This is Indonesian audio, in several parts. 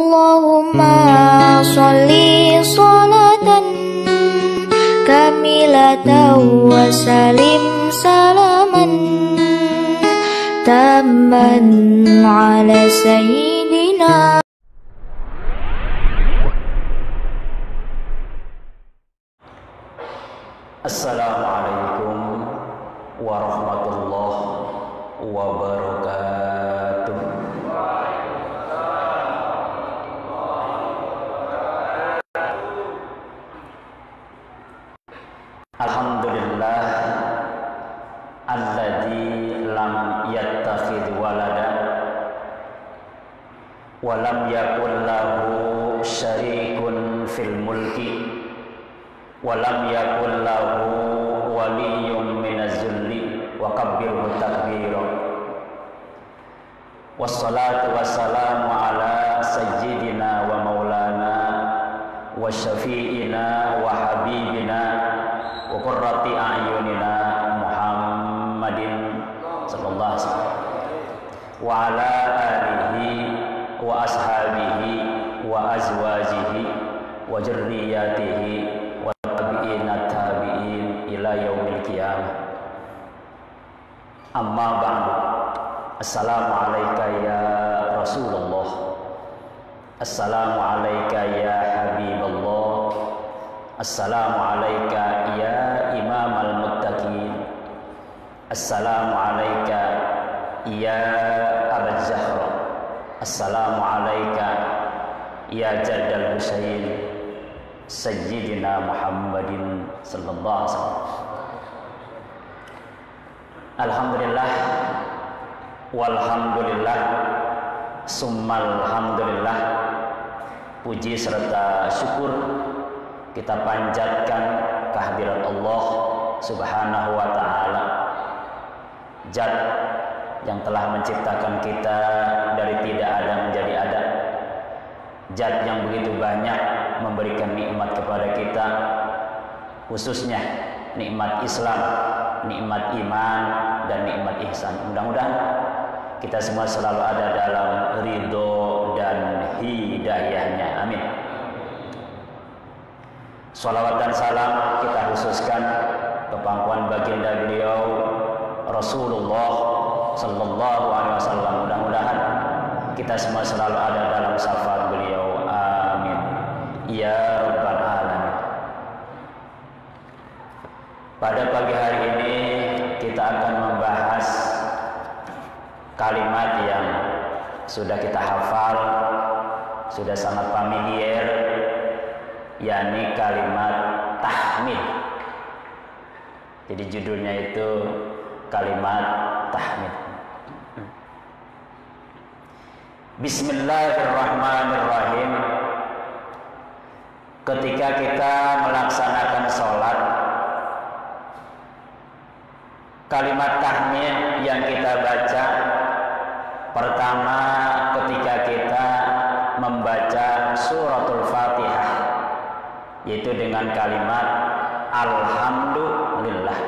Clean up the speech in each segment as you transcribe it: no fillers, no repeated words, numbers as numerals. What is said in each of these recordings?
Allahumma sholli sholatan kamilatan wa salim salaman tamman ala sayyidina. Assalamualaikum warahmatullahi wabarakatuh. Alhamdulillah alladzi lam yattakhidh walada wa lam yakul lahu syarikun fil mulki wa lam yakul lahu waliyyun minaz zulli wa kabbirhu takbira. Wassalatu wassalamu ala sayyidina wa maulana wa syafi'ina wa habibina wa qurrati a'yunina Muhammadin sallallahu alaihi wasallam wa ala alihi wa ashabihi wa azwajihi wa dzurriyyatihi wa tabi'ina tabi'in ila yaumil qiyamah. Amma ba'du. Assalamu alayka ya Rasulullah, assalamu alayka ya Habiballah, assalamu alayka ya Imam al-Muttaqin, assalamu alayka ya Aba Zahra, assalamu alayka ya Jaddal Husain Sayyidina Muhammadin sallallahu alaihi wasallam. Alhamdulillah walhamdulillah summal hamdulillah. Puji serta syukur kita panjatkan kehadirat Allah Subhanahu wa taala, Zat yang telah menciptakan kita dari tidak ada menjadi ada, Zat yang begitu banyak memberikan nikmat kepada kita, khususnya nikmat Islam, nikmat iman, dan nikmat ihsan. Mudah-mudahan kita semua selalu ada dalam ridho dan hidayahnya. Amin. Salawat dan salam kita khususkan ke pangkuan baginda beliau Rasulullah sallallahu alaihi wasallam. Mudah-mudahan kita semua selalu ada dalam syafaat beliau. Amin ya rabbal alamin. Pada pagi hari ini kita akan membahas kalimat yang sudah kita hafal, sudah sangat familiar, yakni kalimat tahmid. Jadi judulnya itu kalimat tahmid. Bismillahirrahmanirrahim. Ketika kita melaksanakan sholat, kalimat tahmid yang kita baca pertama ketika kita membaca suratul Fatihah, yaitu dengan kalimat alhamdulillah.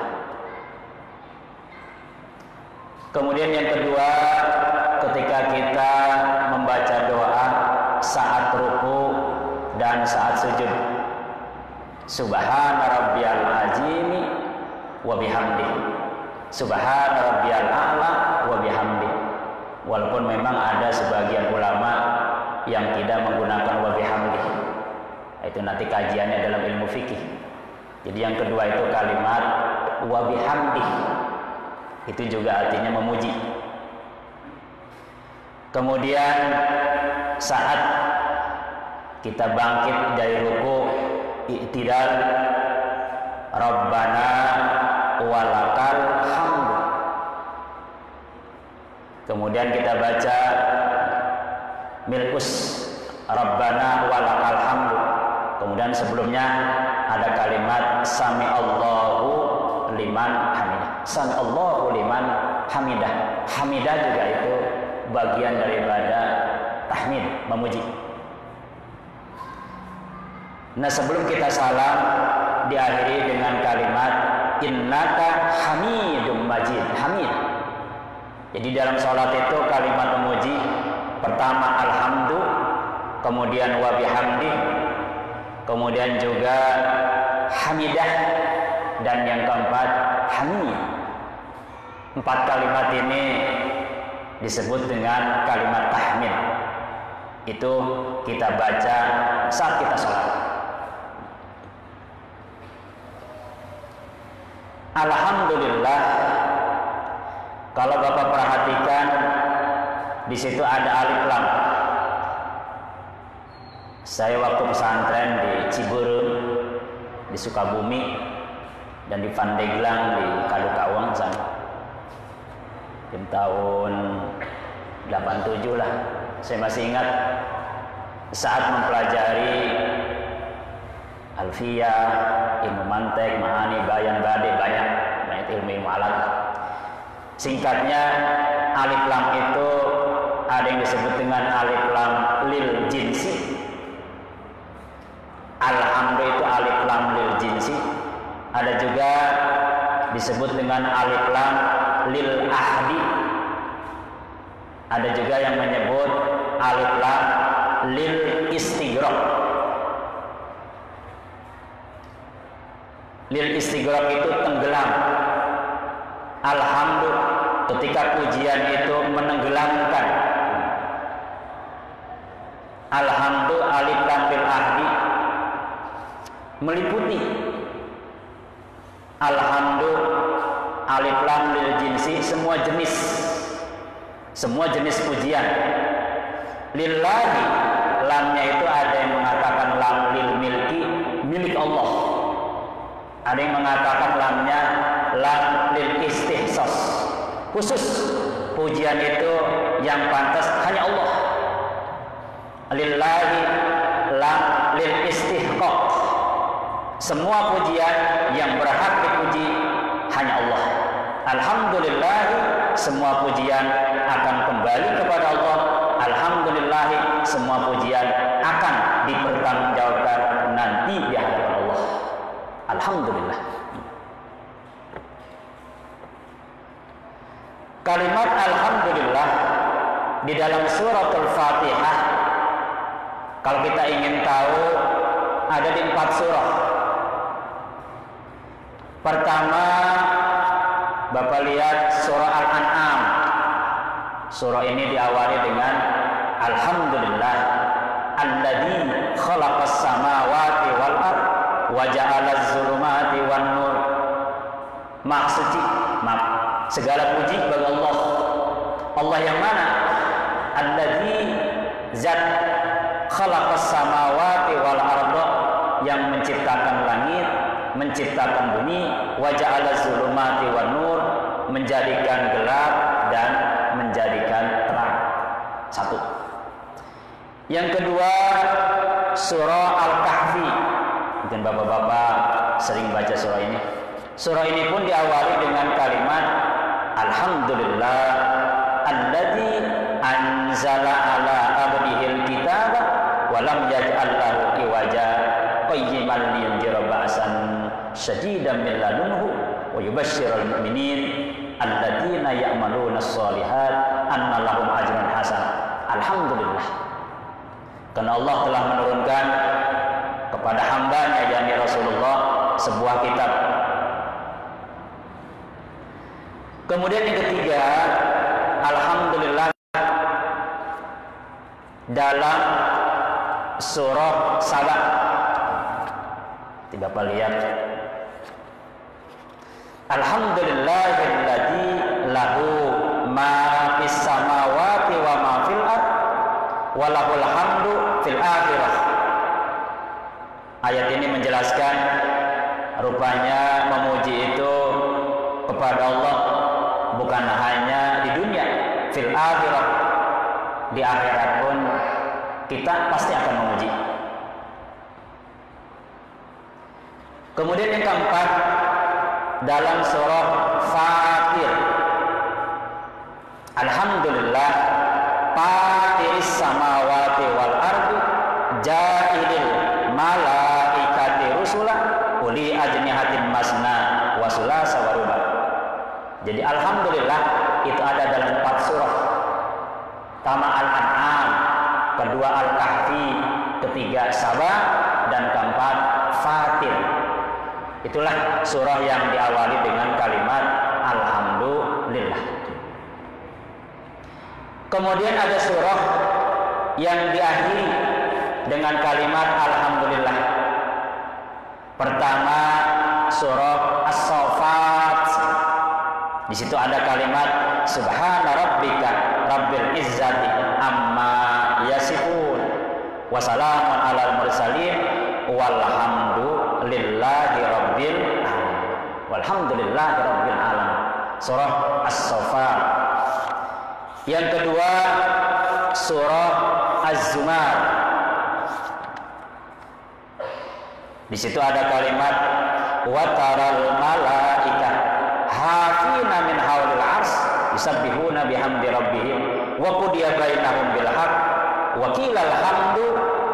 Kemudian yang kedua ketika kita membaca doa saat ruku dan saat sujud, subhana rabbiyal azimi wa bihamdihi, subhana rabbiyal a'la wa bihamdi. Walaupun memang ada sebagian ulama yang tidak menggunakan wa bihamdi, itu nanti kajiannya dalam ilmu fikih. Jadi yang kedua itu kalimat wa bihamdi, itu juga artinya memuji. Kemudian saat kita bangkit dari ruku, i'tidal, rabbana walakal hamdu. Kemudian kita baca milkus rabbana walakal hamdu. Kemudian sebelumnya ada kalimat sami Allahu liman hamidah. Sami Allahu liman hamidah. Hamidah juga itu bagian daripada tahmid, memuji. Nah, sebelum kita salam diakhiri dengan kalimat innaka hamidum majid. Hamid. Jadi dalam sholat itu kalimat memuji pertama alhamdulillah, kemudian wa bihamdi, kemudian juga hamidah, dan yang keempat hamiyah. 4 kalimat ini disebut dengan kalimat tahmid. Itu kita baca saat kita sholat. Alhamdulillah, kalau Bapak perhatikan di situ ada alif lam. Saya waktu pesantren di Ciberem, di Sukabumi, dan di Pandeglang di Kadukawang sana, di tahun 87 lah. Saya masih ingat saat mempelajari Alfiyah, ilmu mantek, ma'ani, bayan, bade, banyak ilmu alat. Singkatnya, alif lam itu ada yang disebut dengan alif lam lil jinsi. Alhamdu itu alif lam lil jinsi. Ada juga disebut dengan alif lam lil ahdi. Ada juga yang menyebut alif lam lil istighraq. Lil istighraq itu tenggelam. Alhamdu ketika pujian itu menenggelamkan. Alhamdu alif lam lil ahdi meliputi. Alhamdu alif lam lil jinsi, semua jenis pujian. Lillahi, lamnya itu ada yang mengatakan lam lil milki, milik Allah. Ada yang mengatakan lamnya lam lil istihsas, khusus pujian itu yang pantas hanya Allah. Lillahi lam lil istihqaq, semua pujian yang berhak dipuji hanya Allah. Alhamdulillah, semua pujian akan kembali kepada Allah. Alhamdulillah, semua pujian akan dipertanggungjawabkan nanti di hadapan Allah. Alhamdulillah. Kalimat alhamdulillah di dalam surat Al-Fatihah, kalau kita ingin tahu, ada di 4 surah. Pertama, Bapak lihat surah Al-An'am. Surah ini diawali dengan alhamdulillah alladzi khalaqas samawati wal ard wa ja'alaz zulumati wan nur. Segala puji bagi Allah. Allah yang mana? Alladzi zat khalaqas samawati wal arda, yang menciptakan langit, menciptakan bumi, wa ja'alaz zulumati wan nur, menjadikan gelap dan menjadikan terang. 1. Yang kedua, surah Al-Kahfi. Mungkin bapak-bapak sering baca surah ini. Surah ini pun diawali dengan kalimat alhamdulillah alladzi anzala ala abdihil kitaba wa lam yaj'al lahu iwaja qayyiman liyunzira ba'san syadidan min ladunhu wa yubashshiral mu'minin alladzina ya'maluna shalihat anna lahum ajran hasan. Alhamdulillah, karena Allah telah menurunkan kepada hambanya yakni Rasulullah sebuah kitab. Kemudian yang ketiga, alhamdulillah dalam surah Saba. Bapak lihat, alhamdulillahilladzi lahu ma fis samawati wa ma fil ard wa lahul hamdu fil akhirah. Ayat ini menjelaskan rupanya memuji itu kepada Allah bukan hanya di dunia, fil akhirah, di akhirat pun kita pasti akan memuji. Kemudian yang keempat, dalam surah Fatir, alhamdulillah fatiris samawati wal ardi ja'ilil malaikati rusula uli ajnihatin masna wa sulasa wa ruba. Jadi alhamdulillah itu ada dalam 4 surah. Pertama Al-An'am, kedua Al-Kahfi, ketiga Saba, dan keempat Fatir. Itulah surah yang diawali dengan kalimat Alhamdulillah. Kemudian ada surah yang diakhiri dengan kalimat Alhamdulillah. Pertama surah As-Saffat. Di situ ada kalimat Subhana rabbika rabbil izzati amma yasifun wa salamun alal mursalin walhamdulillahi rabbil alamin. Walhamdulillahi rabbil alamin. Surah As-Saffat. Yang kedua surah Az-Zumar. Di situ ada kalimat wa taral malaika hafina min haulil ars yusabbihuna bihamdi rabbihim wa qudiya bainahum bil haqq wa qila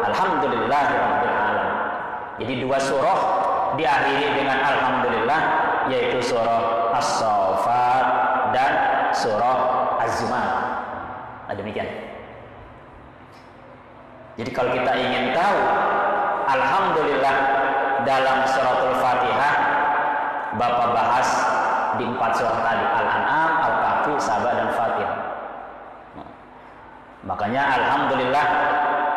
alhamdulillahi rabbil alamin. Jadi dua surah diakhiri dengan alhamdulillah, yaitu surah As-Saffat dan surah Az-Zumar. Nah, demikian. Jadi kalau kita ingin tahu alhamdulillah dalam suratul Fatihah, Bapak bahas di 4 surah tadi, Al-An'am, Al-Kahfi, Saba, dan Fatir. Makanya alhamdulillah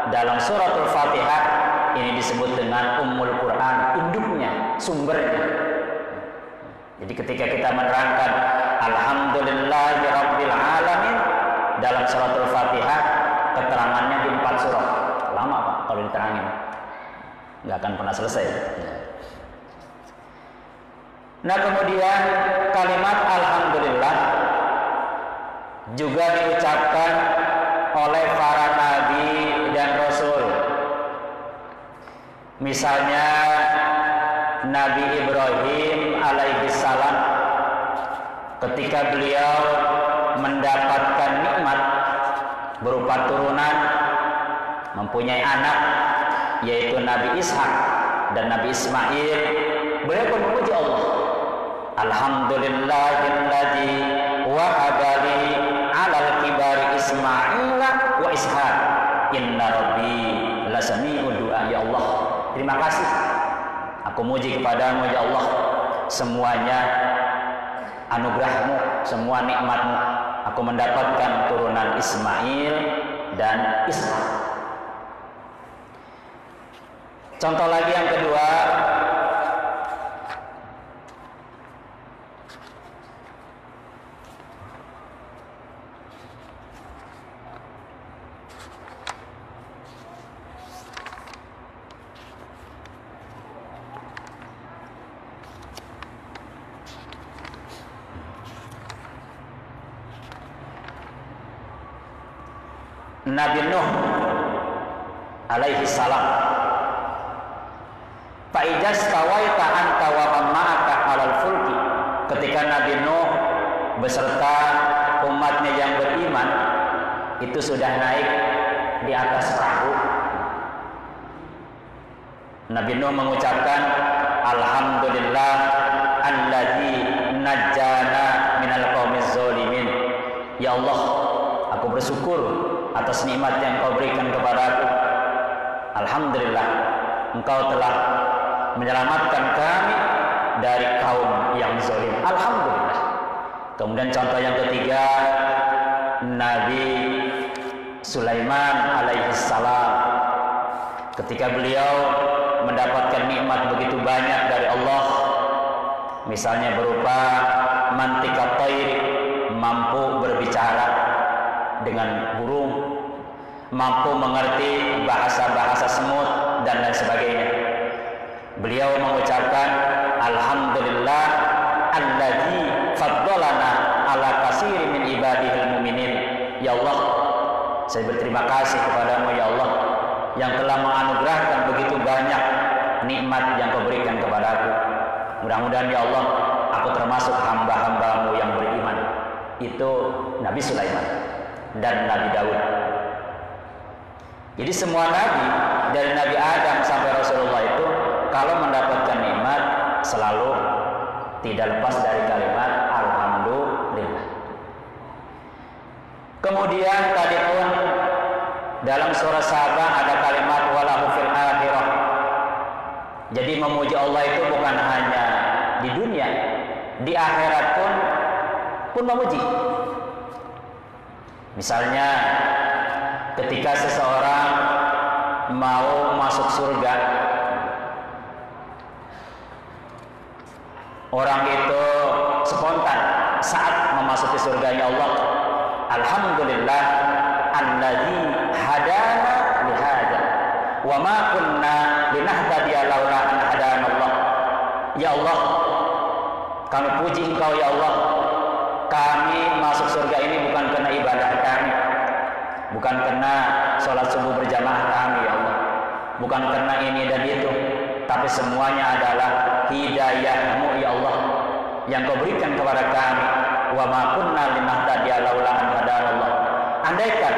dalam suratul Fatihah ini disebut dengan Ummul Quran, induknya, sumbernya. Jadi ketika kita menerangkan Alhamdulillahirabbil alamin dalam suratul Fatihah, keterangannya di 4 surah. Lama Pak kalau diterangin, nggak akan pernah selesai. Nah, kemudian kalimat alhamdulillah juga diucapkan oleh para nabi dan rasul. Misalnya Nabi Ibrahim alaihissalam, ketika beliau mendapatkan nikmat berupa turunan, mempunyai anak yaitu Nabi Ishak dan Nabi Ismail, beliau pun memuji Allah. Alhamdulillahilladzi wahabali alal kibari Ismaila wa Ishak inna rabbi lasami'ud du'a. Ya Allah, terima kasih, aku muji kepadamu ya Allah, semuanya anugerahmu, semua nikmatmu, aku mendapatkan turunan Ismail dan Ishak. Contoh lagi yang kedua, Nabi Nuh alaihi salam. Fa'idaz tawaita anta wa man ma'aka 'alal fulki. Ketika Nabi Nuh beserta umatnya yang beriman itu sudah naik di atas perahu, Nabi Nuh mengucapkan alhamdulillah alladzi najjana minal qaumiz zalimin. Ya Allah, aku bersyukur atas nikmat yang Kau berikan kepadaku. Alhamdulillah, Engkau telah menyelamatkan kami dari kaum yang zalim. Alhamdulillah. Kemudian contoh yang ketiga, Nabi Sulaiman alaihissalam, ketika beliau mendapatkan nikmat begitu banyak dari Allah, misalnya berupa mantiqat thair, mampu berbicara dengan burung, mampu mengerti bahasa-bahasa semut dan lain sebagainya. Beliau mengucapkan alhamdulillah alladzi faddalana ala katsirin min ibadihil mu'minin. Ya Allah, saya berterima kasih kepadamu ya Allah yang telah menganugerahkan begitu banyak nikmat yang Kau berikan kepadaku. Mudah-mudahan ya Allah, aku termasuk hamba-hambamu yang beriman. Itu Nabi Sulaiman dan Nabi Daud. Jadi semua nabi dari Nabi Adam sampai Rasulullah itu kalau mendapatkan nikmat selalu tidak lepas dari kalimat alhamdulillah. Kemudian tadi pun dalam surah Sabah ada kalimat walahu fil akhirah. Jadi memuji Allah itu bukan hanya di dunia, di akhirat pun memuji. Misalnya ketika seseorang mau masuk surga, orang itu spontan saat memasuki surganya Allah, alhamdulillah alladzi hadana li hada wa ma kunna linahtadiya laula an hadana Allah. Ya Allah, kami puji Engkau ya Allah, kami masuk surga ini bukan karena ibadah kami, bukan karena sholat subuh berjamaah kami ya Allah, bukan karena ini dan itu, tapi semuanya adalah hidayah-Mu ya Allah yang Kau berikan kepada kami. Wa ma kunna linahtadiya laula an hadana Allah. Andaikan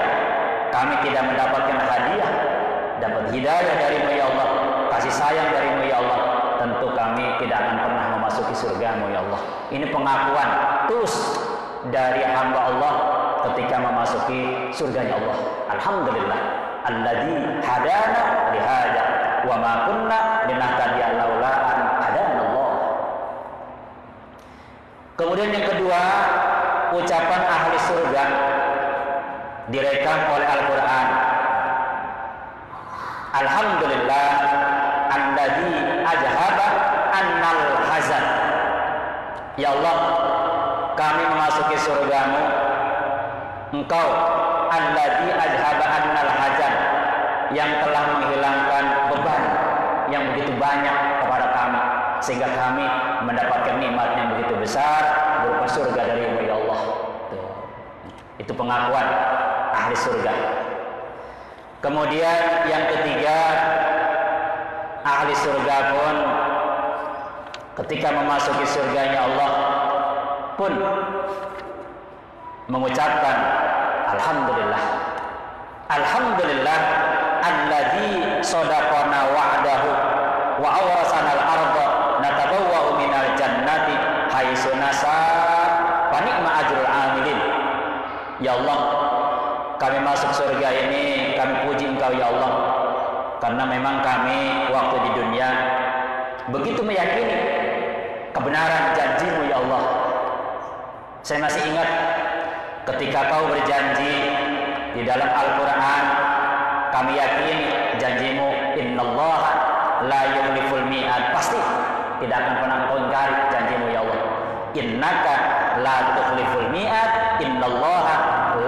kami tidak mendapatkan hadiah, dapat hidayah dari-Mu ya Allah, kasih sayang dari-Mu ya Allah, tentu kami tidak akan pernah memasuki surga-Mu ya Allah. Ini pengakuan tulus dari hamba Allah ketika memasuki surganya Allah. Alhamdulillah alladzi hadana li hada wa ma kunna linahtadiya laula an hadana Allah. Kemudian yang kedua, ucapan ahli surga direkam oleh Al-Quran. Alhamdulillah alladzi azhaba annal hazan. Ya Allah, kami memasuki surga-Mu, Engkau alladzi azhaba annal hazan, yang telah menghilangkan beban yang begitu banyak kepada kami, sehingga kami mendapatkan nikmat yang begitu besar berupa surga dari-Mu ya Allah. Itu pengakuan ahli surga. Kemudian yang ketiga, ahli surga pun ketika memasuki surganya Allah pun mengucapkan alhamdulillah. Alhamdulillah alladzi sadaqana wa'dahu wa awrasana al-ardha natabawwa'u minal jannati haitsu nashaa wa ni'ma ajrul 'amilin. Ya Allah, kami masuk surga ini, kami puji Engkau ya Allah, karena memang kami waktu di dunia begitu meyakini kebenaran janji-Mu ya Allah. Saya masih ingat ketika Kau berjanji di dalam Al-Quran, kami yakini janji-Mu, innallaha la yukhliful mi'ad, pasti tidak akan pernah Engkau ingkari janji-Mu ya Allah. Innaka la tukhliful mi'ad, innallaha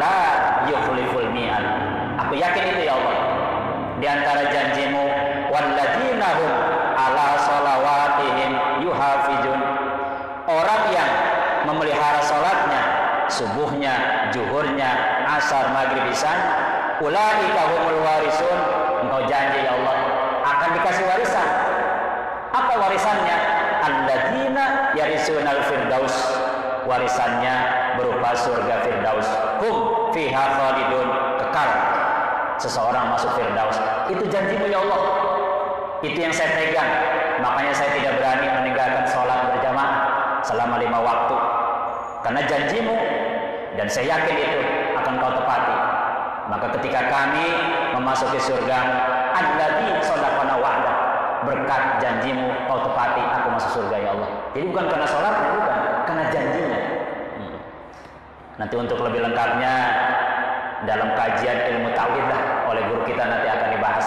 la yukhliful mi'ad. Aku yakin itu ya Allah. Di antara janji-Mu, walladzina hum ala sholawatihim yuhafizun, orang yang memelihara sholatnya, subuhnya, zuhurnya, asar, maghrib, isya, ulaika humul warisun. Engkau janji ya Allah akan dikasih warisan. Apa warisannya? Alladzina yarisunal firdaus, warisannya berupa surga firdaus. Hum fiha khalidun, kekal seseorang masuk firdaus. Itu janji-Mu ya Allah, itu yang saya pegang. Makanya saya tidak berani meninggalkan sholat berjamaah selama 5 waktu, karena janji-Mu dan saya yakin itu akan Kau tepati. Maka ketika kami memasuki surga, alladzi sadaqana wa'dah, berkat janji-Mu Kau tepati, aku masuk surga ya Allah. Jadi bukan karena sholatnya, bukan, karena janjinya. Nanti untuk lebih lengkapnya dalam kajian ilmu tauhid lah, oleh guru kita nanti akan dibahas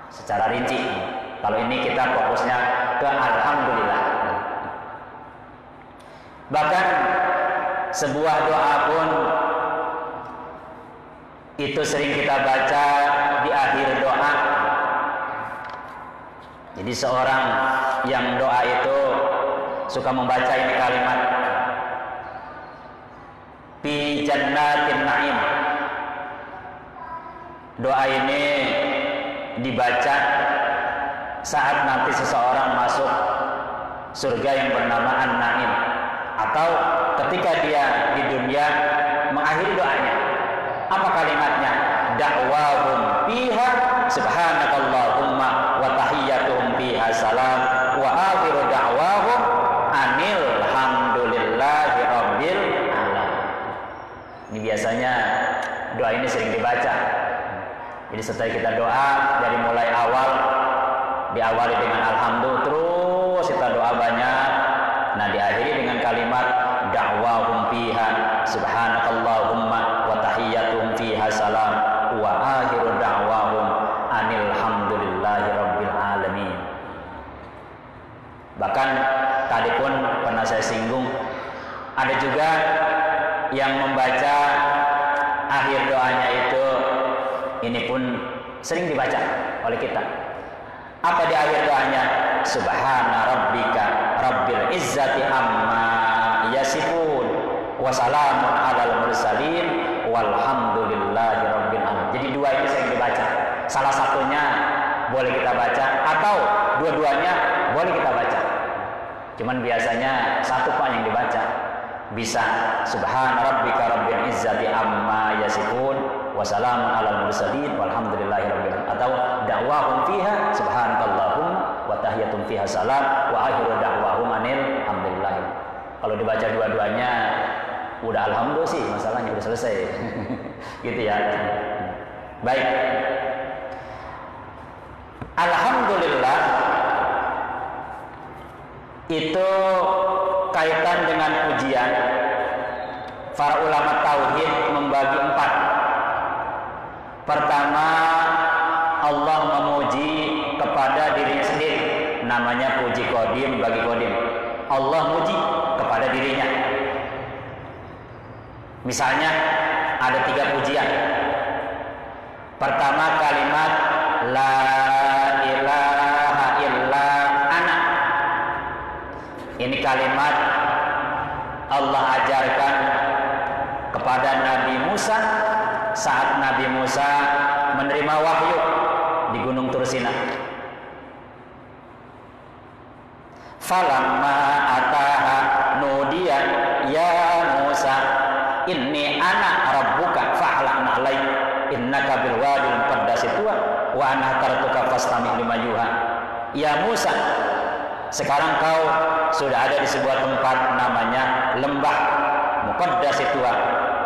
secara rinci. Kalau ini kita fokusnya ke alhamdulillah. Bahkan sebuah doa pun itu sering kita baca di akhir doa. Jadi seorang yang doa itu suka membaca ini kalimat, fi jannatin na'im. Doa ini dibaca saat nanti seseorang masuk surga yang bernama An-Na'im, atau ketika dia di dunia mengakhiri doanya. Apa kalimatnya? Da'wahum fiha subhanakallahumma wa tahiyyatuhum fiha salam wa akhiru da'wahum anil hamdulillahi rabbil alamin. Ini biasanya doa ini sering dibaca setelah kita doa dari mulai awal, diawali dengan alhamdulillah, terus kita doa banyak. Nah, diakhiri dengan kalimat da'wahum fiha subhanakallahumma wa tahiyyatuhum fiha salam wa akhiru da'wahum anil hamdulillahi rabbil alamin. Bahkan tadi pun pernah saya singgung, ada juga yang membaca akhir doanya itu, ini pun sering dibaca oleh kita. Apa di akhir doanya? Subhana rabbika rabbil izzati amma yasifun wa salamun alal mursalin walhamdulillahi rabbil alamin. Jadi dua ini sering dibaca. Salah satunya boleh kita baca atau dua-duanya boleh kita baca. Cuman biasanya satu Pak yang dibaca. Bisa subhana rabbika rabbil izzati amma yasifun wa salamun alal mursalin walhamdulillahi rabbil alamin, atau da'wahum fiha subhanakallahumma wa tahiyatum fiha salam wa akhiru da'wahum anil hamdulillah. Kalau dibaca dua-duanya udah alhamdulillah sih, masalahnya udah selesai. Gitu ya. Baik. Alhamdulillah itu kaitan dengan pujian. Para ulama tauhid membagi 4. Pertama, Allah memuji kepada dirinya sendiri, namanya puji qadim bagi qadim. Allah muji kepada dirinya. Misalnya ada 3 pujian. Pertama kalimat la ilaha illa ana. Ini kalimat Allah ajarkan kepada Nabi Musa saat Nabi Musa menerima wahyu di Gunung Tursina. Falamma ataha nudiya ya Musa inni ana rabbuka fa'lam alai innaka bil wadil muqaddas tuwa wa ana tartuka fastami' lima yuha. Ya Musa, sekarang kau sudah ada di sebuah tempat namanya lembah muqaddas tuwa,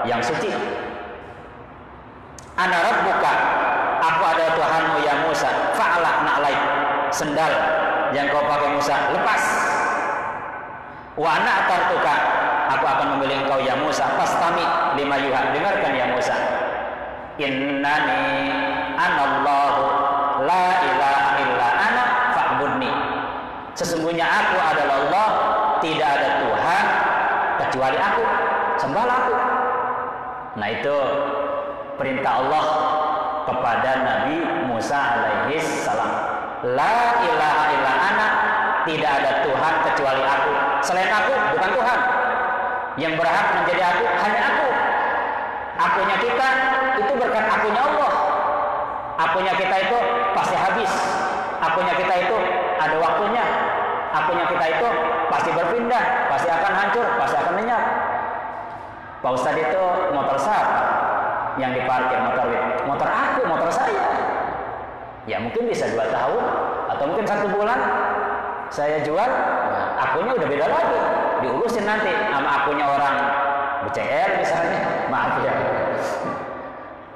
yang suci. Ana rabbuka, aku adalah Tuhanmu ya Musa. Fa'lam alai, sendal yang kau pakai Musa lepas. Wa ana tartuka, aku akan memilih engkau ya Musa. Fastami lima yuha, dengarkan ya Musa. Innani anallahu la ilaha illa ana fa'budni. Sesungguhnya aku adalah Allah, tidak ada Tuhan kecuali aku, sembahlah aku. Nah, itu perintah Allah kepada Nabi Musa alaihi salam. La ilaha illa ana, tidak ada Tuhan kecuali aku. Selain aku bukan Tuhan. Yang berhak menjadi aku hanya aku. Akunya kita itu berkat akunya Allah. Akunya kita itu pasti habis. Akunya kita itu ada waktunya. Akunya kita itu pasti berpindah, pasti akan hancur, pasti akan lenyap. Pak Ustadz itu motor siapa yang diparkir? Motor aku, motor saya. Ya mungkin bisa 2 tahun atau mungkin 1 bulan saya jual. Nah, akunya udah beda lagi, diurusin nanti sama akunya orang BCL misalnya, maaf ya.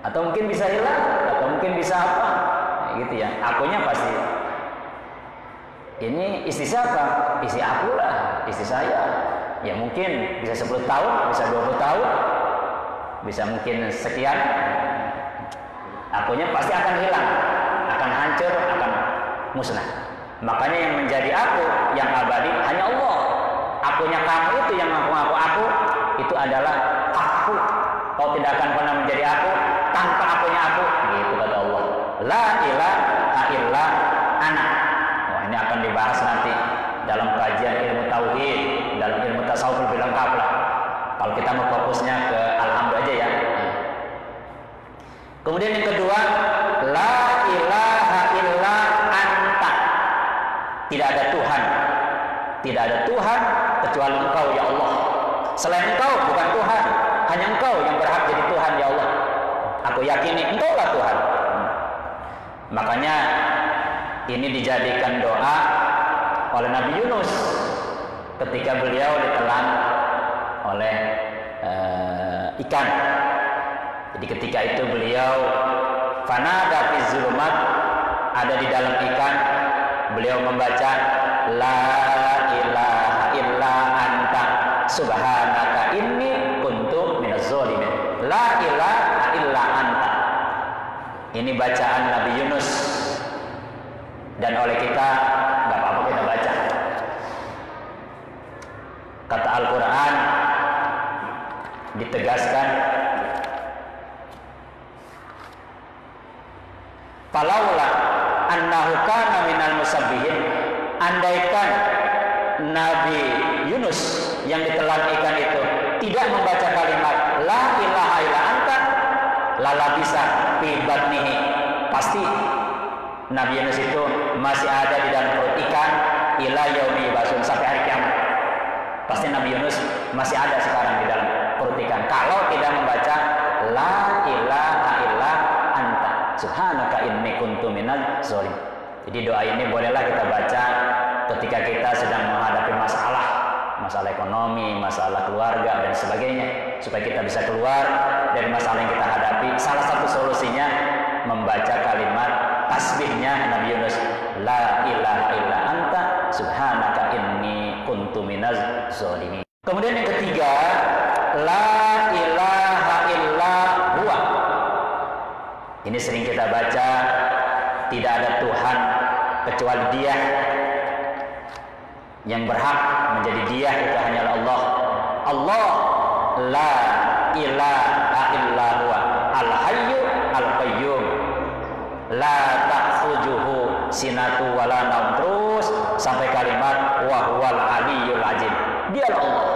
Atau mungkin bisa hilang, atau mungkin bisa apa, nah, gitu ya. Akunya pasti. Ini istri siapa? Istri aku lah, istri saya. Ya mungkin bisa 10 tahun, bisa 20 tahun, bisa mungkin sekian. Akunya pasti akan hilang, akan hancur, akan musnah. Makanya yang menjadi aku, yang abadi hanya Allah. Akunya kamu itu yang ngaku-ngaku aku, itu adalah aku. Kau tidak akan pernah menjadi aku tanpa akunya aku. Gitu kata Allah. La ilaha illa ana. Wah, ini akan dibahas nanti dalam kajian ilmu tauhid, dalam ilmu tasawuf lebih lengkap lah. Kalau kita mau fokusnya ke alhamdulillah aja ya. Kemudian yang kedua, la ilaha illa anta. Tidak ada Tuhan. Tidak ada Tuhan kecuali Engkau ya Allah. Selain Engkau bukan Tuhan, hanya Engkau yang berhak jadi Tuhan ya Allah. Aku yakini Engkau lah Tuhan. Makanya ini dijadikan doa oleh Nabi Yunus ketika beliau ditelan oleh ikan. Jadi ketika itu beliau fanada fi zulumat, ada di dalam ikan, beliau membaca la ilaha illa anta subhanaka inni kuntu minaz zalimin. La ilaha illa anta. Ini bacaan Nabi Yunus, dan oleh kita nggak apa-apa kita baca. Kata Al-Quran ditegaskan, falaula annahu kana minal musabbihin, andaikan Nabi Yunus yang ditelan ikan itu tidak membaca kalimat la ilaha illa anta lalabisa fi batnihi, pasti Nabi Yunus itu masih ada di dalam perut ikan ila yaumi yub'atsun, sampai hari kiamat. Pasti Nabi Yunus masih ada sekarang di dalam perut ikan kalau tidak membaca la ilaha illa anta subhanaka inni kuntu minaz zalimin. Jadi doa ini bolehlah kita baca ketika kita sedang menghadapi masalah ekonomi, masalah keluarga dan sebagainya, supaya kita bisa keluar dari masalah yang kita hadapi. Salah satu solusinya membaca kalimat tasbihnya Nabi Yunus, la ilaha illa anta subhanaka inni kuntu minaz zalimin. Kemudian yang ketiga, la ilaha illa huwa. Ini sering kita baca, tidak ada Tuhan kecuali Dia. Yang berhak menjadi Dia itu hanyalah Allah. Allah la ilaha illa huwa al-hayyu al-qayyum la ta'khujuhu sinatu wala naum, terus sampai kalimat wa huwal aliyyul azim. Dialah Allah.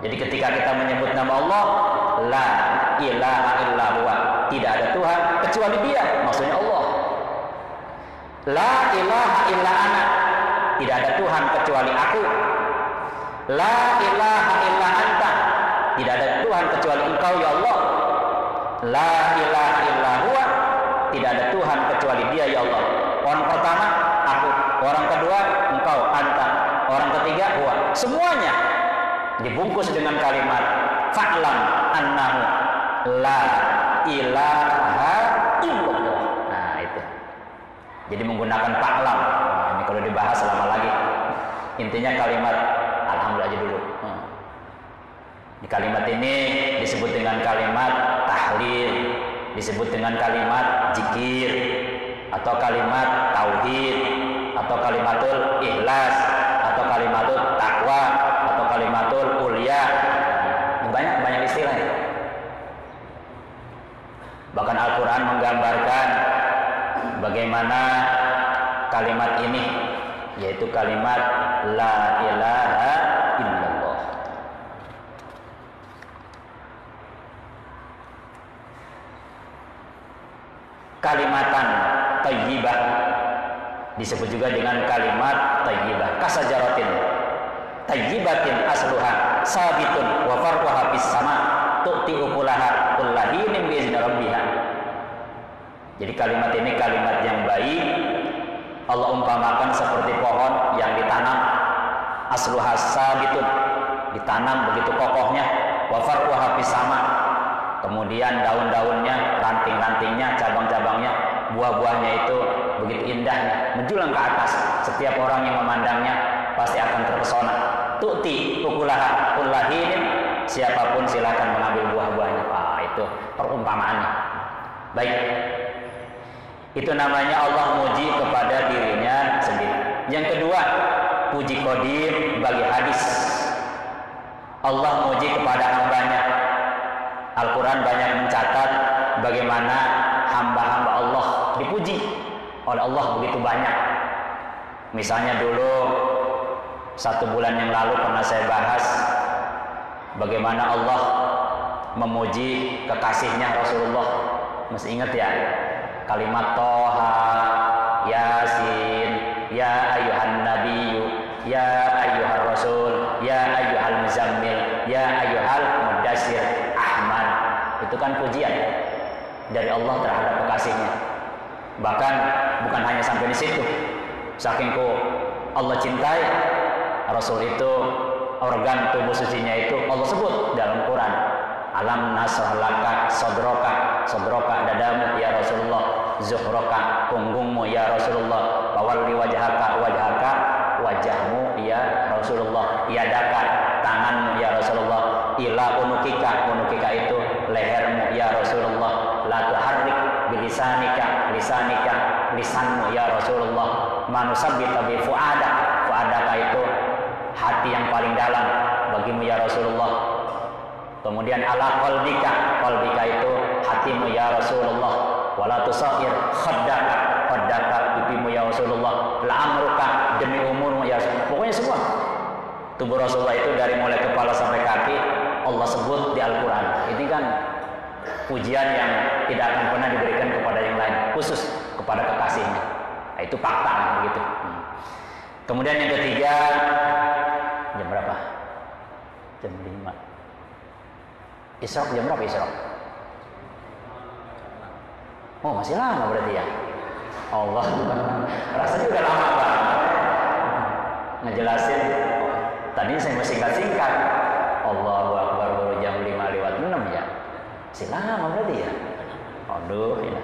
Jadi ketika kita menyebut nama Allah, la ilaha illa huwa, tidak ada Tuhan kecuali Dia, maksudnya Allah. La ilaha illa ana, tidak ada Tuhan kecuali aku. La ilaha illa anta, tidak ada Tuhan kecuali Engkau ya Allah. La ilaha illa huwa, tidak ada Tuhan kecuali Dia ya Allah. Orang pertama aku, orang kedua Engkau, anta, orang ketiga huwa. Semuanya dibungkus dengan kalimat fa'lam annahu la ilaha illallah. Nah itu. Jadi menggunakan fa'lam. Nah, ini kalau dibahas lama lagi. Intinya kalimat alhamdulillah aja dulu. Di kalimat ini disebut dengan kalimat tahlil, disebut dengan kalimat zikir, atau kalimat tauhid, atau kalimatul ikhlas, atau kalimatul taqwa, atau kalimatul ulia. Banyak istilah. Bahkan Al-Quran menggambarkan bagaimana kalimat ini, yaitu kalimat la ilaha illallah. Kalimatan thayyibah disebut juga dengan kalimat thayyibah, kasajaratin thayyibatin asluha sabitun wa farquha bis sama tu'ti ukulaha kullahinin bi izni rabbiha. Jadi kalimat ini kalimat yang baik. Allah umpamakan seperti pohon yang ditanam, asluha sabitun, ditanam begitu kokohnya, wa farquha bis sama, kemudian daun-daunnya, ranting-rantingnya, cabang-cabangnya, buah-buahnya itu begitu indahnya, menjulang ke atas. Setiap orang yang memandangnya pasti akan terpesona. Tu'ti ukulaha kullahinin, siapapun silakan mengambil buah-buahnya. Itu perumpamaannya. Baik, itu namanya Allah muji kepada dirinya sendiri. Yang kedua, puji qadim bagi hadis. Allah muji kepada hambanya. Al-Quran banyak mencatat bagaimana hamba-hamba Allah dipuji oleh Allah begitu banyak. Misalnya dulu 1 bulan yang lalu pernah saya bahas bagaimana Allah memuji kekasihnya Rasulullah. Masih ingat ya? Kalimat Toha, Yasin, Ya ayyuhan nabiyyu, Ya ayyuhar rasul, Ya ayyuhal muzammil, Ya ayyuhal mudassir, Ahmad. Itu kan pujian dari Allah terhadap kekasihnya. Bahkan bukan hanya sampai di situ. Saking Allah cintai Rasul itu, organ tubuh sucinya itu Allah sebut dalam Quran. Alam nasrah laka sadroka, sadroka dadamu ya Rasulullah, zuhroka punggungmu ya Rasulullah, fawalli wajhaka wajahmu ya Rasulullah, yadaka tanganmu ya Rasulullah, ila unukika itu lehermu ya Rasulullah, la tuharrik bilisanika lisanmu ya Rasulullah, manusabbita bi fuadaka itu hati yang paling dalam bagimu ya Rasulullah. Kemudian ala qalbika itu hatimu ya Rasulullah, wala tusair khaddaka pipimu ya Rasulullah, la amruka demi umurmu ya Rasulullah. Pokoknya semua tubuh Rasulullah itu dari mulai kepala sampai kaki Allah sebut di Al-Quran. Ini kan pujian yang tidak akan pernah diberikan kepada yang lain, khusus kepada kekasihnya. Nah, itu fakta begitu. Kemudian yang ketiga, jam berapa? Jam 5. Isyraq jam berapa Isyraq? Oh, masih lama berarti ya. Allah, rasanya udah lama banget ngejelasin. Tadinya saya mau singkat-singkat. Allahu Akbar baru jam 5:06 ya. Masih lama berarti ya. Aduh, ya.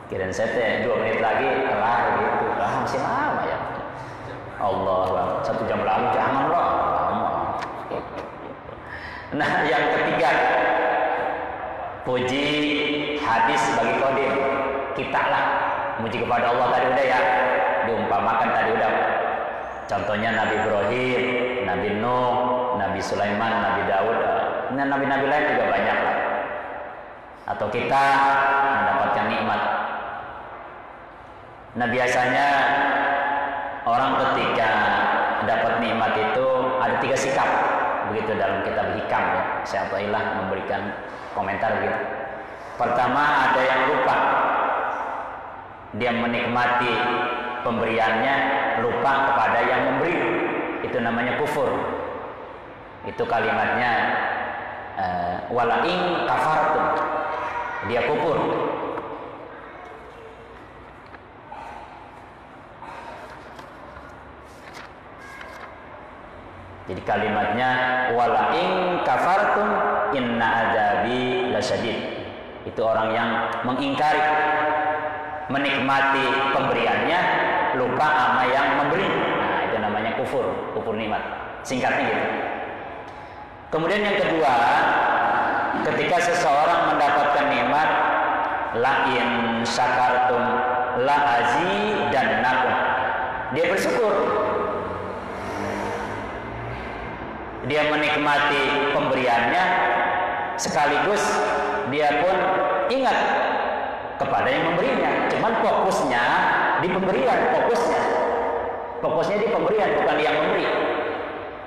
Kirain saya teh 2 menit lagi kelar gitu. Masih lama ya. Allahu Akbar. 1 jam lalu jangan loh. Lama. Nah, yang ketiga, puji hadis bagi qadim. Kita lah muji kepada Allah tadi udah ya, diumpamakan tadi udah. Contohnya Nabi Ibrahim, Nabi Nuh, Nabi Sulaiman, Nabi Daud, nabi-nabi lain juga banyak lah. Atau kita mendapatkan nikmat. Nah, biasanya orang ketika dapat nikmat itu ada 3 sikap. Begitu dalam kitab Hikam ya. Saya Athaillah memberikan komentar begitu. Pertama, ada yang lupa. Dia menikmati pemberiannya, lupa kepada yang memberi. Itu namanya kufur. Itu kalimatnya wala in kafartum. Dia kufur. Jadi kalimatnya wala in kafartum inna adzabi lasyadid. Itu orang yang mengingkari, menikmati pemberiannya, lupa sama yang memberi. Nah, itu namanya kufur nikmat. Singkatnya gitu. Kemudian yang kedua, ketika seseorang mendapatkan nikmat, la in syakartum la azidannakum. Dia bersyukur. Dia menikmati pemberiannya, sekaligus dia pun ingat kepada yang memberinya. Cuman fokusnya di pemberian, fokusnya di pemberian, bukan yang memberi.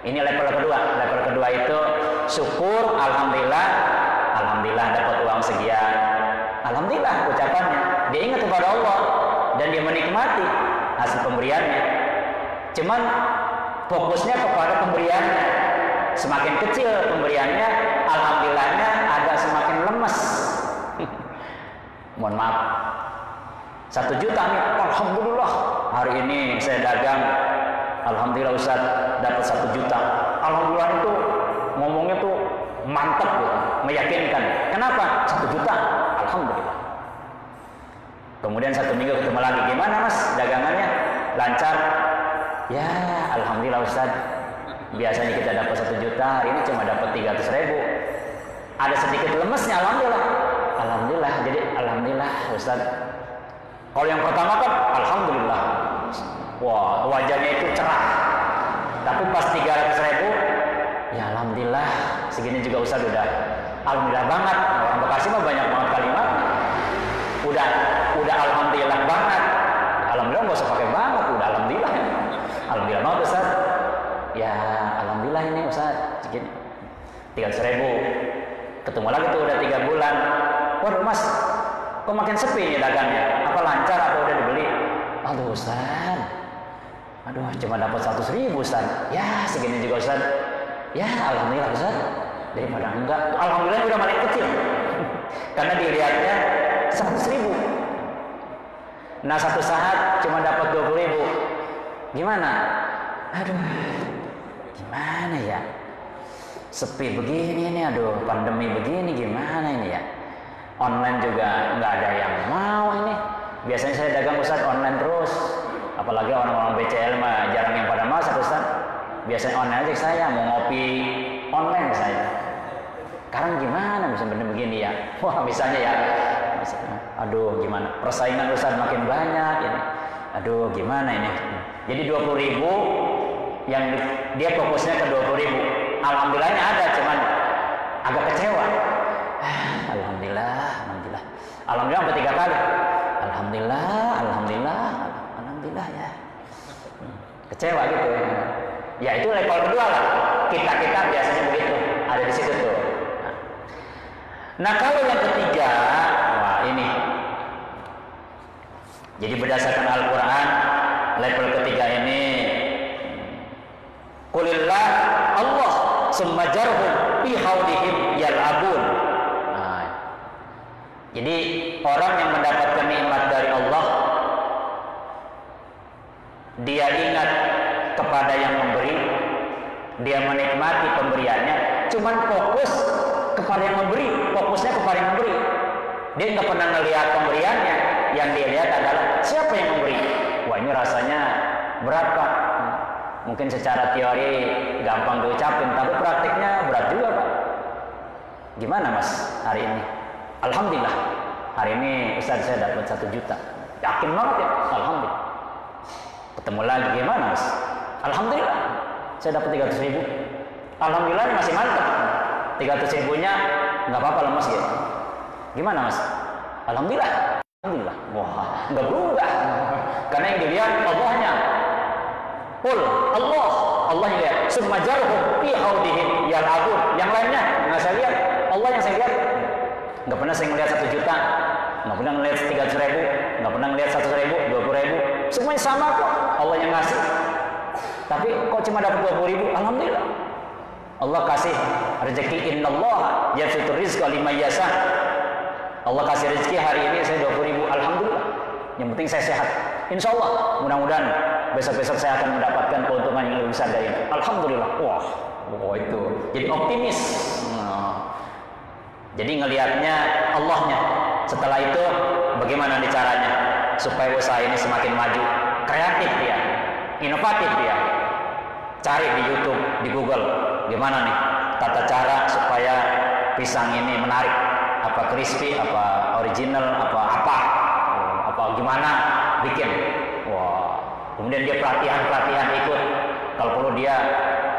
Ini level kedua. Level kedua itu syukur, alhamdulillah dapat uang sekian, alhamdulillah ucapannya. Dia ingat kepada Allah dan dia menikmati hasil pemberiannya. Cuman fokusnya kepada pemberiannya. Semakin kecil pemberiannya, alhamdulillahnya agak semakin lemes. Mohon maaf, 1 juta nih, alhamdulillah hari ini saya dagang, alhamdulillah Ustaz dapat 1 juta. Alhamdulillah itu ngomongnya tuh mantap gitu, meyakinkan. Kenapa? 1 juta, alhamdulillah. Kemudian 1 minggu ketemu lagi, gimana Mas dagangannya? Lancar? Ya, alhamdulillah Ustaz. Biasanya kita dapat 1 juta, hari ini cuma dapat 300.000. Ada sedikit lemesnya, alhamdulillah. Jadi alhamdulillah Ustaz. Kalau yang pertama kan alhamdulillah, wah wajahnya itu cerah. Tapi pas 300.000, ya alhamdulillah segini juga Ustaz udah alhamdulillah banget. Orang Bekasi mah banyak banget kalimat. Udah alhamdulillah banget. Alhamdulillah nggak usah pakai banget, udah alhamdulillah. Alhamdulillah banget Ustaz. Ya alhamdulillah ini Ustaz segini 300.000. Ketemu lagi tuh udah 3 bulan. Waduh Mas, kok makin sepi nih dagangnya? Apa lancar atau udah dibeli? Aduh Ustaz, aduh cuma dapat 100.000 Ustaz. Ya segini juga Ustaz. Ya alhamdulillah Ustaz. Daripada enggak, alhamdulillah udah makin kecil. Karena dilihatnya 100.000. Nah satu saat cuma dapat 20.000. Gimana? Aduh, gimana ya? Sepi begini nih, aduh pandemi begini gimana ini ya? Online juga nggak ada yang mau ini. Biasanya saya dagang Ustaz online terus. Apalagi orang-orang BCL mah jarang yang pada masak Ustaz. Biasanya online aja saya, mau ngopi online saya. Sekarang gimana bisa bener begini ya? Wah misalnya ya, aduh gimana? Persaingan Ustaz makin banyak ini. Aduh gimana ini? Jadi 20.000 yang dia fokusnya ke 20.000. Alhamdulillahnya ada, cuman agak kecewa. Alhamdulillah, alhamdulillah. Alhamdulillah sampai 3 kali. Alhamdulillah, alhamdulillah, alhamdulillah ya. Kecewa gitu ya. Ya itu level kedua lah. Kita biasanya begitu. Ada di situ tuh. Nah kalau yang ketiga, wah ini. Jadi berdasarkan Al-Quran, level ketiga ini, Qulillah Allah summa jarhum fi haudihim yal'abun. Nah, jadi orang yang mendapatkan nikmat dari Allah, dia ingat kepada yang memberi, dia menikmati pemberiannya, cuman fokus kepada yang memberi, fokusnya kepada yang memberi. Dia nggak pernah melihat pemberiannya, yang dia lihat adalah siapa yang memberi. Wah ini rasanya berat Pak. Mungkin secara teori gampang diucapin, tapi praktiknya berat juga Pak. Gimana Mas hari ini? Alhamdulillah hari ini Ustaz saya dapat 1 juta. Yakin banget ya? Alhamdulillah. Ketemu lagi gimana Mas? Alhamdulillah saya dapat 300.000. Alhamdulillah masih mantap. 300.000-nya nggak apa-apa lah Mas gitu. Gimana Mas? Alhamdulillah. Alhamdulillah. Wah, nggak berubah. Karena yang dilihat Allahnya. Qul Allah, Allah yang lihat. Summa jarhum fi haudihim yal'abun. Yang lainnya nggak saya lihat. Allah yang saya lihat. Nggak pernah saya melihat 1 juta, nggak pernah melihat 300.000, nggak pernah melihat 100.000, 20.000. Semuanya sama kok. Allah yang ngasih. Tapi kok cuma dapat 20.000? Alhamdulillah. Allah kasih rezeki. Innallaha yabsutur rizqa liman yasha. Allah kasih rezeki hari ini saya 20.000. Alhamdulillah. Yang penting saya sehat. Insya Allah mudah-mudahan besok-besok saya akan mendapatkan keuntungan yang lebih besar dari ini. Alhamdulillah. Wah itu. Jadi optimis. Jadi ngelihatnya Allahnya. Setelah itu bagaimana nih caranya supaya usaha ini semakin maju? Kreatif dia, inovatif dia. Cari di YouTube, di Google, gimana nih tata cara supaya pisang ini menarik, apa crispy, apa original, apa gimana bikin. Wah, kemudian dia pelatihan ikut. Kalau perlu dia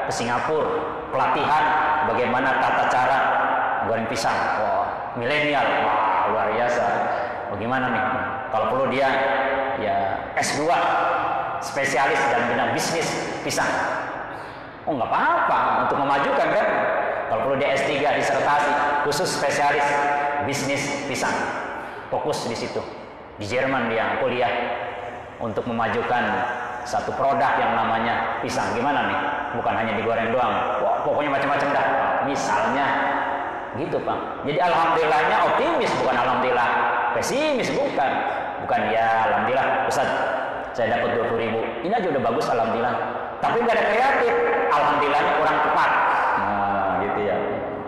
ke Singapura pelatihan bagaimana tata cara goreng pisang. Wah, milenial, wah luar biasa. Bagaimana nih? Kalau perlu dia ya S2 spesialis dalam bidang bisnis pisang. Oh nggak apa-apa untuk memajukan kan. Kalau perlu dia S3 disertasi khusus spesialis bisnis pisang. Fokus di situ. Di Jerman dia kuliah untuk memajukan satu produk yang namanya pisang. Gimana nih? Bukan hanya digoreng doang. Wah, pokoknya macam-macam dah. Misalnya gitu Pak. Jadi alhamdulillahnya optimis, bukan alhamdulillah pesimis, bukan ya alhamdulillah Ustaz saya dapat 20.000 ini aja udah bagus alhamdulillah, tapi nggak ada kreatif, alhamdulillahnya kurang tepat. Nah gitu ya,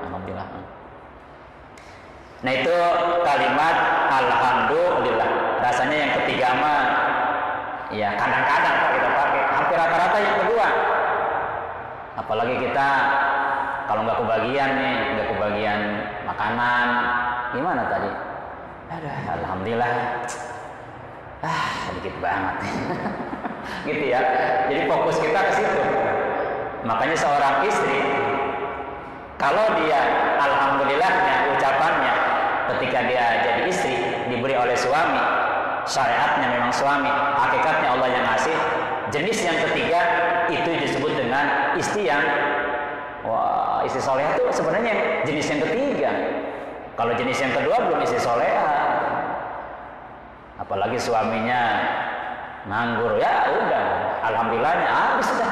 alhamdulillah. Nah itu kalimat alhamdulillah. Rasanya yang ketiga mah ya kadang-kadang kita pakai, hampir rata-rata yang kedua. Apalagi kita kalau nggak kebagian nih, nggak kebagian makanan, gimana tadi? Aduh, alhamdulillah. Sedikit banget. Gitu ya. Jadi fokus kita ke situ. Makanya seorang istri, kalau dia alhamdulillahnya ucapannya ketika dia jadi istri diberi oleh suami, syariatnya memang suami, hakikatnya Allah yang ngasih. Jenis yang ketiga itu disebut dengan istri yang istri soleha itu sebenarnya jenis yang ketiga. Kalau jenis yang kedua belum istri soleha. Apalagi suaminya nganggur, ya udah, alhamdulillahnya habis sudah.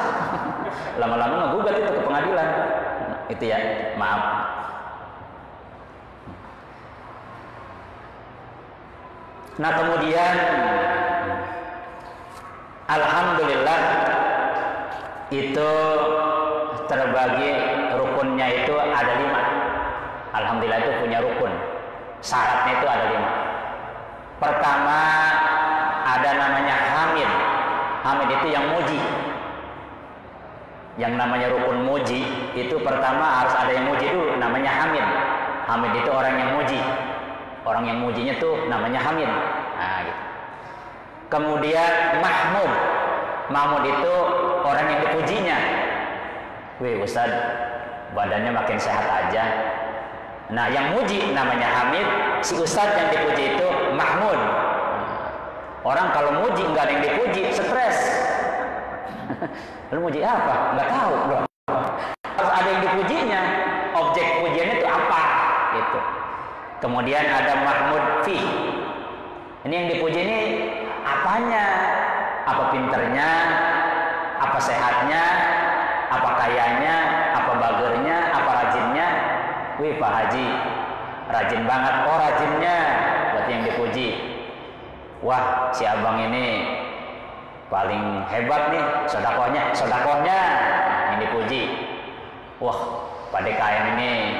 Lama-lama ngegugat itu ke pengadilan. Itu ya, maaf. Nah kemudian alhamdulillah itu terbagi rukunnya itu ada 5. Alhamdulillah itu punya rukun. Syaratnya itu ada 5. Pertama, ada namanya hamid. Hamid itu yang muji. Yang namanya rukun muji itu pertama harus ada yang muji dulu, namanya hamid. Hamid itu orang yang muji. Orang yang mujinya tuh namanya hamid. Nah, gitu. Kemudian mahmud. Mahmud itu orang yang dipujinya. Wih Ustaz, badannya makin sehat aja. Nah, yang muji namanya hamid. Si Ustaz yang dipuji itu mahmud. Orang kalau muji nggak ada yang dipuji, stres. Lu muji apa? Nggak tahu bro. Harus ada yang dipujinya. Objek pujiannya itu apa? Gitu. Kemudian ada mahmud fi. Ini yang dipuji ini apanya? Apa pinternya? Apa sehatnya? Apa kayanya? Apa bagernya? Apa rajinnya? Wih Pak Haji, rajin banget. Oh rajinnya, berarti yang dipuji. Wah si abang ini paling hebat nih, sodakohnya yang dipuji. Wah Pak DKM ini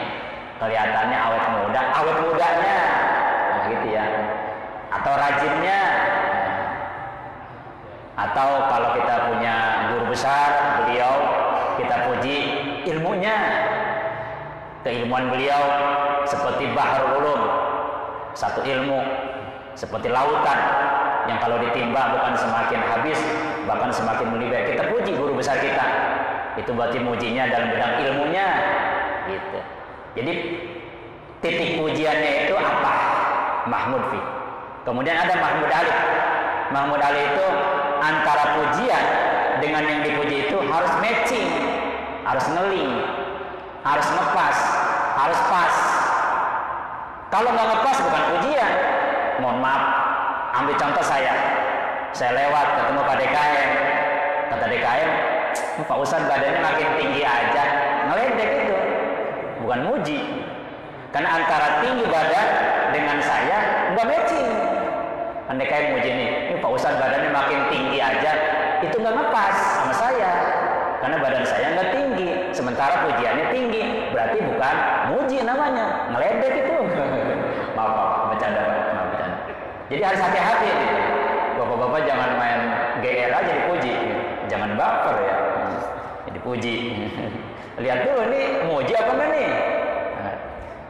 kelihatannya awet mudanya, nah, gitu ya. Atau rajinnya, atau kalau kita punya guru besar, beliau kita puji ilmunya. Keilmuan beliau seperti bahrul ulum, satu ilmu seperti lautan yang kalau ditimba bukan semakin habis, bahkan semakin melimpah. Kita puji guru besar kita, itu berarti mujinya dalam bidang ilmunya, gitu. Jadi titik pujiannya itu apa? Mahmud fi. Kemudian ada mahmud alih. Mahmud alih itu antara pujian dengan yang dipuji itu harus matching, harus ngeling, harus ngepas, harus pas. Kalau nggak ngepas bukan pujian. Mohon maaf, ambil contoh saya lewat ketemu Pak DKM, kata DKM, Pak Ustadz badannya makin tinggi aja, ngeledek itu, bukan muji. Karena antara tinggi badan dengan saya nggak matching. Kan DKM muji nih, ini Pak Ustadz badannya makin tinggi aja, itu nggak ngepas sama saya. Karena badan saya nggak tinggi, sementara pujiannya tinggi, berarti bukan muji namanya, ngeledek itu. Maaf, bercanda. Jadi harus hati-hati. Bapak-bapak jangan main GR aja dipuji, jangan baper ya. Dipuji. Lihat dulu nih, muji apa enggak nih? Nah,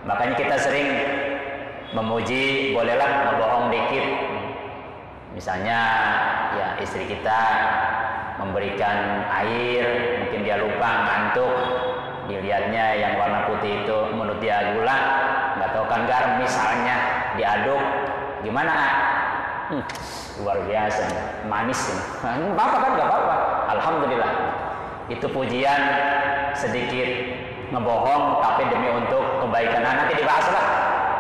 makanya kita sering memuji, bolehlah ngebohong dikit. Misalnya, ya istri kita memberikan air, mungkin dia lupa ngantuk, dilihatnya yang warna putih itu menurut dia gula, nggak tahu kan garam misalnya, diaduk, gimana? Luar biasa, manis ini. Apa kan nggak apa-apa, alhamdulillah. Itu pujian sedikit ngebohong, tapi demi untuk kebaikan. Nah, nanti dibahaslah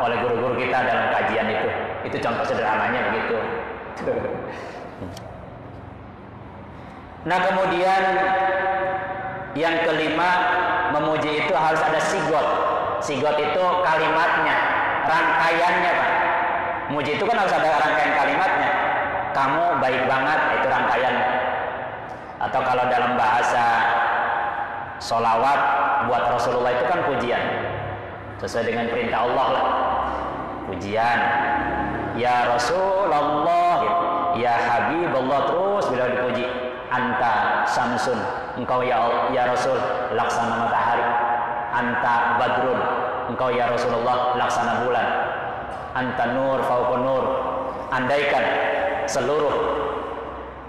oleh guru-guru kita dalam kajian itu. Itu contoh sederhananya begitu. Nah kemudian yang kelima, memuji itu harus ada sigot. Sigot itu kalimatnya, rangkaiannya Pak. Muji itu kan harus ada rangkaian kalimatnya. Kamu baik banget, itu rangkaian. Atau kalau dalam bahasa sholawat buat Rasulullah itu kan pujian, sesuai dengan perintah Allah lah. Pujian, ya Rasulullah, gitu. Ya Habibullah, terus beliau dipuji. Anta Samsun, engkau ya Rasul laksana matahari. Anta Badrun, engkau ya Rasulullah laksana bulan. Anta Nur fauqa Nur. Andaikan seluruh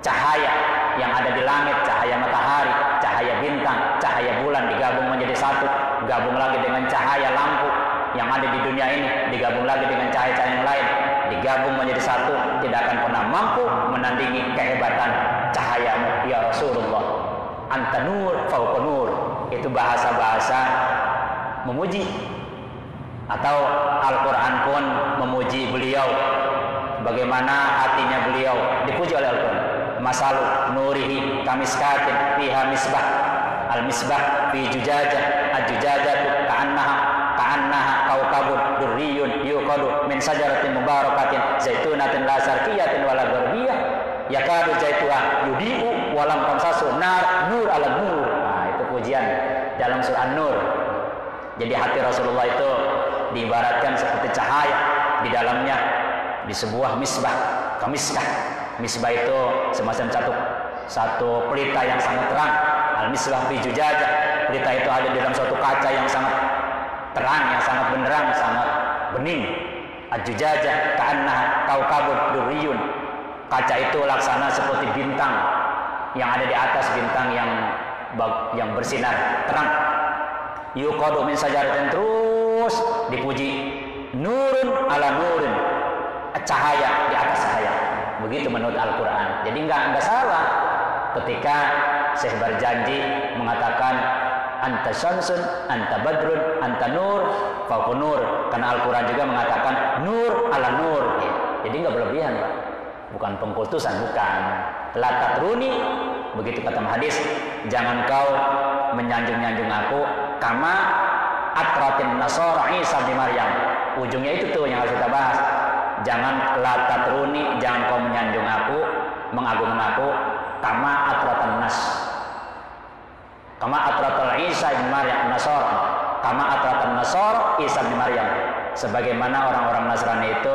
cahaya yang ada di langit, cahaya matahari, cahaya bintang, cahaya bulan digabung menjadi satu, gabung lagi dengan cahaya lampu yang ada di dunia ini, digabung lagi dengan cahaya-cahaya yang lain, digabung menjadi satu, tidak akan pernah mampu menandingi kehebatan cahayamu ya Rasulullah. Anta Nur fauqa Nur. Itu bahasa-bahasa memuji. Atau Al-Quran pun memuji beliau, bagaimana hatinya beliau dipuji oleh Al-Quran. Masalu nurihi kamiskatin fiha misbah, al-misbah fi jujajah, al-jujajatu ka'annaha kaukabun durriyun yuqadu min sajaratin mubarakatin zaitunatin la sarkiyatin wala garbiyah yakadu zaituha yudi'u walam tamsasu nar nur ala nur. Nah itu pujian dalam surah An-Nur. Jadi hati Rasulullah itu diibaratkan seperti cahaya di dalamnya di sebuah misbah, kamiskah. Misbah itu semacam satu pelita yang sangat terang. Al-misbah fi zujajah. Pelita itu ada di dalam suatu kaca yang sangat terang, yang sangat benderang, sangat bening. Al-zujajah ka'annaha kaukabun durriyun. Kaca itu laksana seperti bintang yang ada di atas, bintang yang bersinar terang. Yuqadu min sajaratin, terus dipuji, nurun ala nurin, cahaya di atas cahaya. Begitu menurut Al-Quran. Jadi enggak salah ketika Syekh berjanji mengatakan anta syamsun, anta badrun, anta nur, fauqun nur. Karena Al-Quran juga mengatakan nur ala nur. Jadi enggak berlebihan, Pak. Bukan pengkultusan, bukan. La tatruni, begitu kata hadis, jangan kau menyanjung-nyanjung aku kama atratin nasara Isa bin Maryam. Ujungnya itu tuh yang harus kita bahas. Jangan la tatruni, jangan kau menyanjung aku, mengagungkan aku kama atratan nas. Kama atratal Isa bin Maryam Nasara. Kama atratan Nasara Isa bin Maryam. Sebagaimana orang-orang Nasrani itu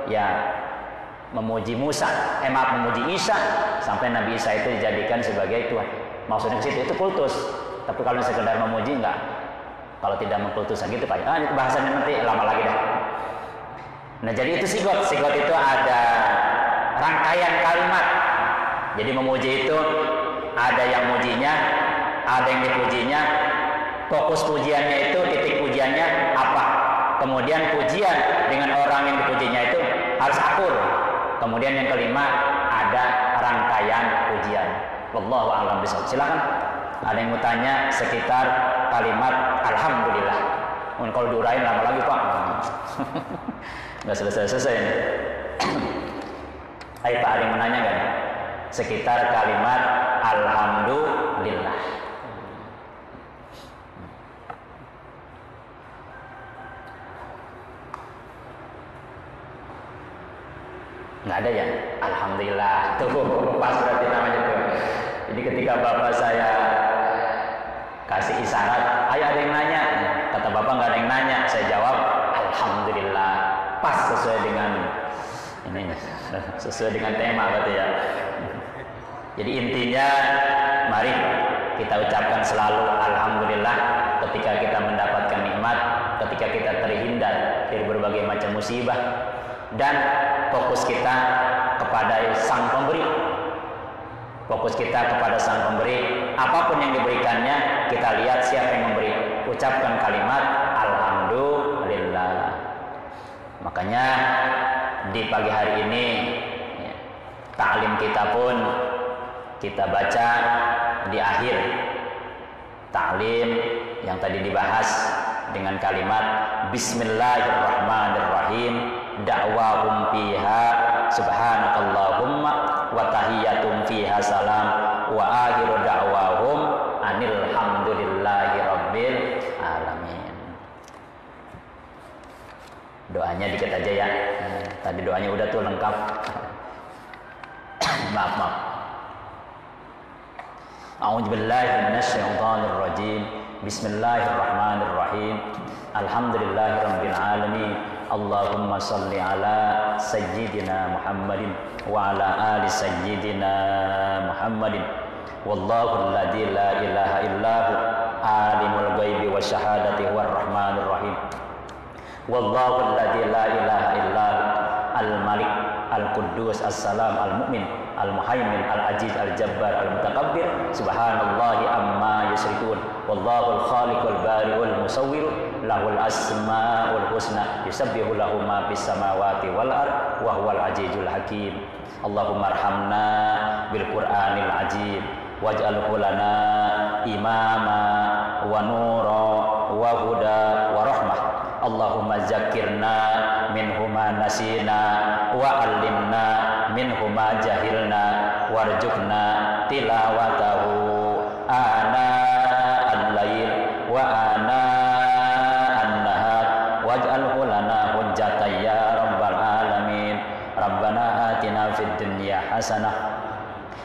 ya memuji memuji Isa sampai Nabi Isa itu dijadikan sebagai Tuhan. Maksudnya ke situ itu kultus. Tapi kalau sekedar memuji enggak. Kalau tidak mengkultus gitu Pak. Itu bahasannya nanti lama lagi dah. Nah, jadi itu sigot. Sigot itu ada rangkaian kalimat. Jadi memuji itu ada yang mujinya, ada yang dipujinya. Fokus pujiannya itu, titik pujiannya apa? Kemudian pujian dengan orang yang dipujinya itu harus akur. Kemudian yang kelima ada rangkaian pujian. Wallahu a'lam bishawab. Silakan. Ada yang mau tanya sekitar kalimat alhamdulillah. Kalau diurain lama lagi Pak. Nggak selesai ini. Ayo Pak, ada yang menanya nggak? Sekitar kalimat alhamdulillah. Nggak ada ya? Alhamdulillah. Tuh pas berarti namanya tuh. Jadi ketika bapak saya kasih isyarat, ayo ada yang nanya. Kata bapak nggak ada yang nanya. Saya jawab alhamdulillah. Pas sesuai dengan ini, sesuai dengan tema berarti ya. Jadi intinya mari kita ucapkan selalu alhamdulillah ketika kita mendapatkan nikmat, ketika kita terhindar dari berbagai macam musibah, dan fokus kita kepada sang pemberi. Fokus kita kepada sang pemberi. Apapun yang diberikannya, kita lihat siapa yang memberi. Ucapkan kalimat alhamdulillah. Makanya di pagi hari ini ya, ta'lim kita pun kita baca di akhir ta'lim yang tadi dibahas dengan kalimat bismillahirrahmanirrahim, da'wahum fiha subhanakallahumma wa tahiyatum fiha salam wa akhiru da'wahum anil hamdulillahi rabbil alamin. Doanya dikit aja ya. Tadi doanya udah tuh lengkap. Maaf. A'udzubillahi minasyaitonir rajim. Bismillahirrahmanirrahim. Alhamdulillahirabbil alamin. Allahumma shalli ala sayyidina Muhammadin wa ala ali sayyidina Muhammadin. Wallahu alladzi la ilaha illahu alimul ghaibi wasyahadati huwar rahmanir rahim. Wallahu alladzi la ilaha illahu al-malik al-quddus as-salam al-mu'min al-muhaimin al-aziz al-jabbar al-mutakabbir subhanallahi amma yusyrikun. Wallahu al-khaliqul bari'ul musawwir lahul asmaul husna yusabbihu lahu ma fis samawati wal ard wa huwal azizul hakim. Allahumma arhamna bil qur'anil azim waj'alhu lana imama wa nura wa huda wa rahmah. Allahumma zakirna minhuma nasina wa allimna minhuma jahilna warjukna tilawatahu ana al-lail wa ana an-nahar waj'alhu lana hujjatan ya rabbal alamin. Rabbana atina fid dunya hasanah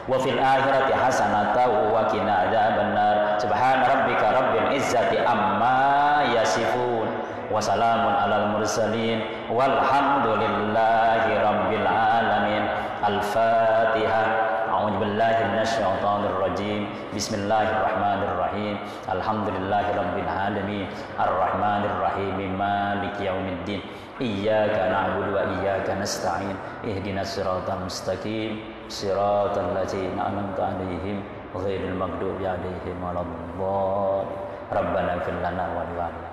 wa fil akhirati hasanatan wa qina adzabannar. Subhana rabbika rabbil izzati amma yasifun wa salamun alal mursalin walhamdulillahi rabbil alamin. Al-Fatihah. A'udzu billahi minasyaitonir rajim. Bismillahirrahmanirrahim. Alhamdulillahi rabbil alamin. Arrahmanir rahim. Maliki yaumiddin. Iyyaka na'budu wa iyyaka nasta'in. Ihdinas siratal mustaqim. Siratal ladzina an'amta 'alaihim ghairil maghdubi 'alaihim waladdallin. Rabbana ighfir lana wa li walidayna.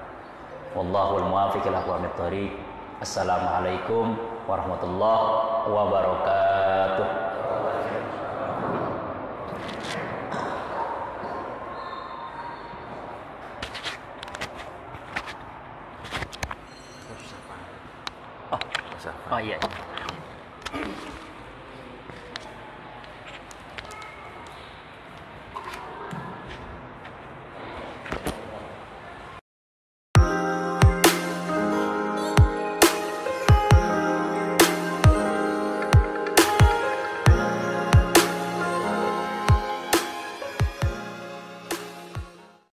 Wallahul muwaffiq ila aqwamit thoriq. Assalamualaikum warahmatullahi wabarakatuh. Oh iya.